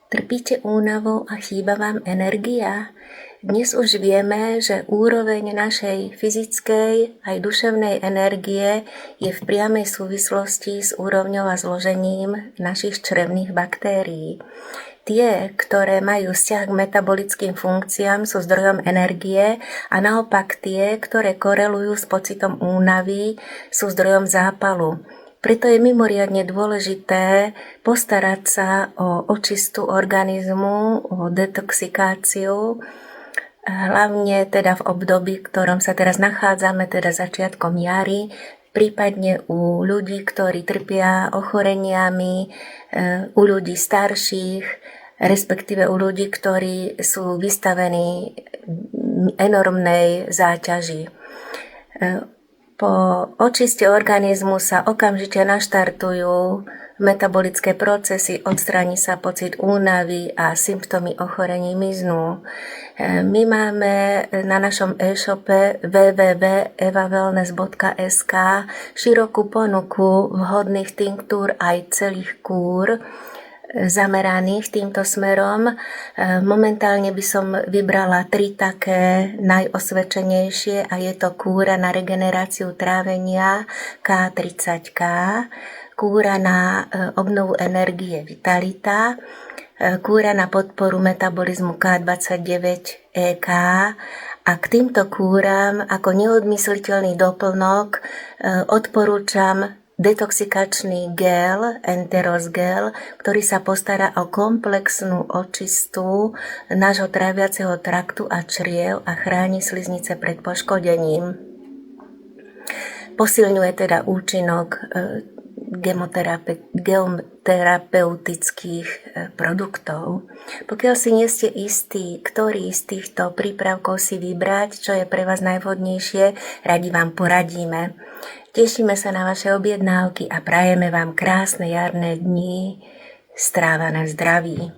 Trpíte únavou a chýba vám energia? Dnes už vieme, že úroveň našej fyzickej aj duševnej energie je v priamej súvislosti s úrovňou a zložením našich črevných baktérií. Tie, ktoré majú vzťah k metabolickým funkciám, sú zdrojom energie a naopak tie, ktoré korelujú s pocitom únavy, sú zdrojom zápalu. Preto je mimoriadne dôležité postarať sa o očistu organizmu, o detoxikáciu, hlavne teda v období, v ktorom sa teraz nachádzame, teda začiatkom jary, prípadne u ľudí, ktorí trpia ochoreniami, u ľudí starších, respektíve u ľudí, ktorí sú vystavení enormnej záťaži. Po očiste organizmu sa okamžite naštartujú metabolické procesy, odstráni sa pocit únavy a symptómy ochorení miznú. My máme na našom e-shope www.evawellness.sk širokú ponuku vhodných tinktúr aj celých kúr zameraných týmto smerom. Momentálne by som vybrala 3 také najosvedčenejšie a je to kúra na regeneráciu trávenia K30K, kúra na obnovu energie Vitalita, kúra na podporu metabolizmu K29EK a k týmto kúram ako neodmysliteľný doplnok odporúčam detoxikačný gel, Enteros gel, ktorý sa postará o komplexnú očistu nášho tráviaceho traktu a čriev a chráni sliznice pred poškodením. Posilňuje teda účinok geoterapeutických produktov. Pokiaľ si nie ste istí, ktorý z týchto prípravkov si vybrať, čo je pre vás najvhodnejšie, radi vám poradíme. Tešíme sa na vaše objednávky a prajeme vám krásne jarné dni strávané v zdraví.